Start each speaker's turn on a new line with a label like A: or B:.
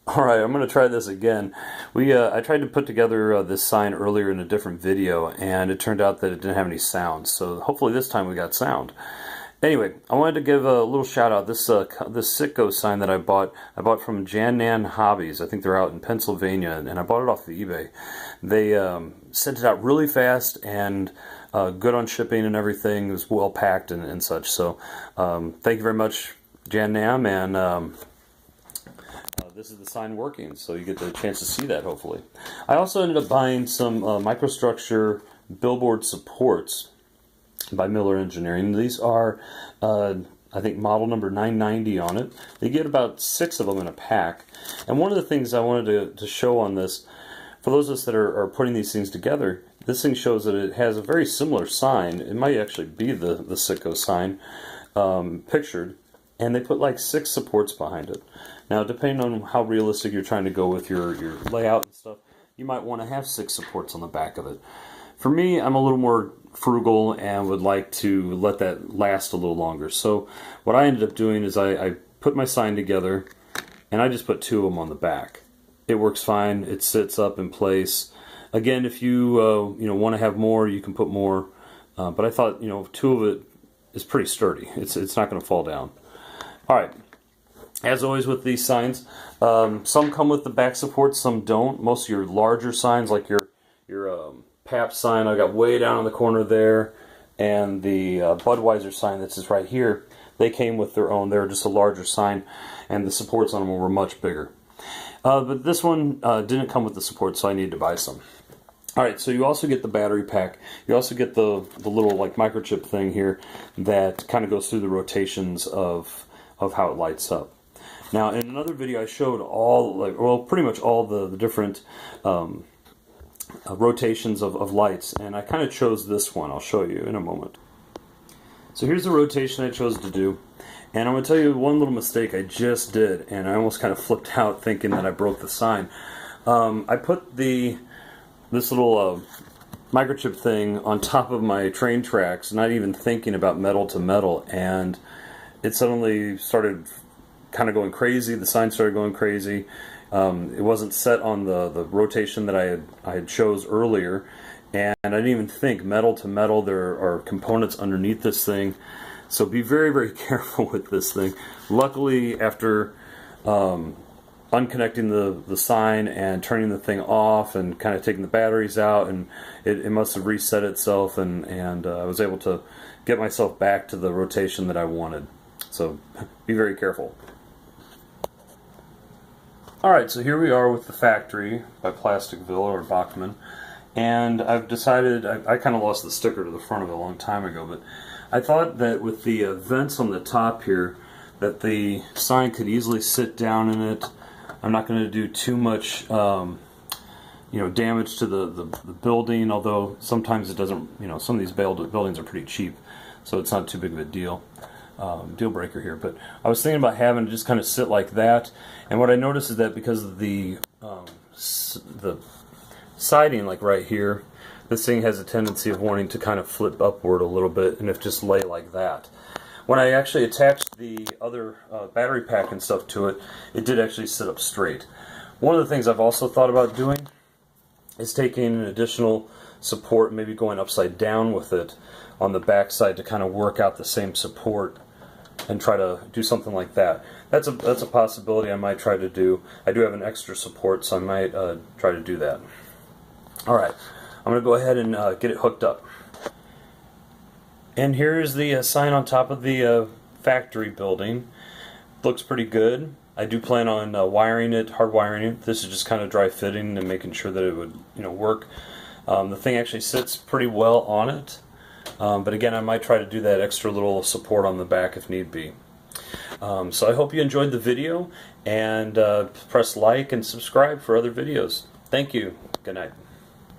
A: Alright, I'm going to try this again. I tried to put together this sign earlier in a different video, and it turned out that it didn't have any sound, so hopefully this time we got sound. Anyway, I wanted to give a little shout out. This CITGO sign that I bought from Jan Nan Hobbies. I think they're out in Pennsylvania, and I bought it off of eBay. They sent it out really fast and good on shipping and everything. It was well packed and such. So thank you very much, Jan Nam, and this is the sign working, so you get the chance to see that hopefully. I also ended up buying some microstructure billboard supports by Miller Engineering. These are, I think, model number 990 on it. They get about 6 of them in a pack. And one of the things I wanted to show on this, for those of us that are putting these things together, this thing shows that it has a very similar sign. It might actually be the CITGO sign pictured, and they put like 6 supports behind it. Now, depending on how realistic you're trying to go with your layout and stuff, you might want to have 6 supports on the back of it. For me, I'm a little more frugal and would like to let that last a little longer. So what I ended up doing is I put my sign together, and I just put 2 of them on the back. It works fine. It sits up in place. Again, if you want to have more, you can put more. But I thought 2 of it is pretty sturdy. It's not going to fall down. All right. As always with these signs, some come with the back support, some don't. Most of your larger signs, like your PAP sign, I got way down in the corner there, and the Budweiser sign that's just right here, they came with their own. They're just a larger sign, and the supports on them were much bigger. But this one didn't come with the support, so I needed to buy some. Alright, so you also get the battery pack. You also get the little like microchip thing here that kind of goes through the rotations of how it lights up. Now, in another video, I showed pretty much all the different rotations of lights, and I kind of chose this one. I'll show you in a moment. So here's the rotation I chose to do, and I'm going to tell you one little mistake I just did, and I almost kind of flipped out thinking that I broke the sign. I put this little microchip thing on top of my train tracks, not even thinking about metal to metal, and it suddenly started kind of going crazy. The sign started going crazy. It wasn't set on the rotation that I had chose earlier, and I didn't even think metal to metal. There are components underneath this thing, so be very, very careful with this thing. Luckily, after unconnecting the sign and turning the thing off and kind of taking the batteries out, and it must have reset itself, and I was able to get myself back to the rotation that I wanted. So be very careful. Alright, so here we are with the Factory by Plasticville or Bachmann, and I've decided, I kind of lost the sticker to the front of it a long time ago, but I thought that with the vents on the top here, that the sign could easily sit down in it. I'm not going to do too much damage to the building, although sometimes it doesn't, some of these buildings are pretty cheap, so it's not too big of a deal breaker here. But I was thinking about having it just kind of sit like that, and what I noticed is that because of the siding, like right here, this thing has a tendency of wanting to kind of flip upward a little bit, and if just lay like that. When I actually attached the other battery pack and stuff to it, it did actually sit up straight. One of the things I've also thought about doing is taking an additional support, maybe going upside down with it on the back side to kind of work out the same support and try to do something like that. That's a possibility I might try to do. I do have an extra support, so I might try to do that. Alright, I'm going to go ahead and get it hooked up. And here's the sign on top of the factory building. Looks pretty good. I do plan on wiring it, hardwiring it. This is just kind of dry fitting and making sure that it would work. The thing actually sits pretty well on it. But again, I might try to do that extra little support on the back if need be. So I hope you enjoyed the video, and press like and subscribe for other videos. Thank you. Good night.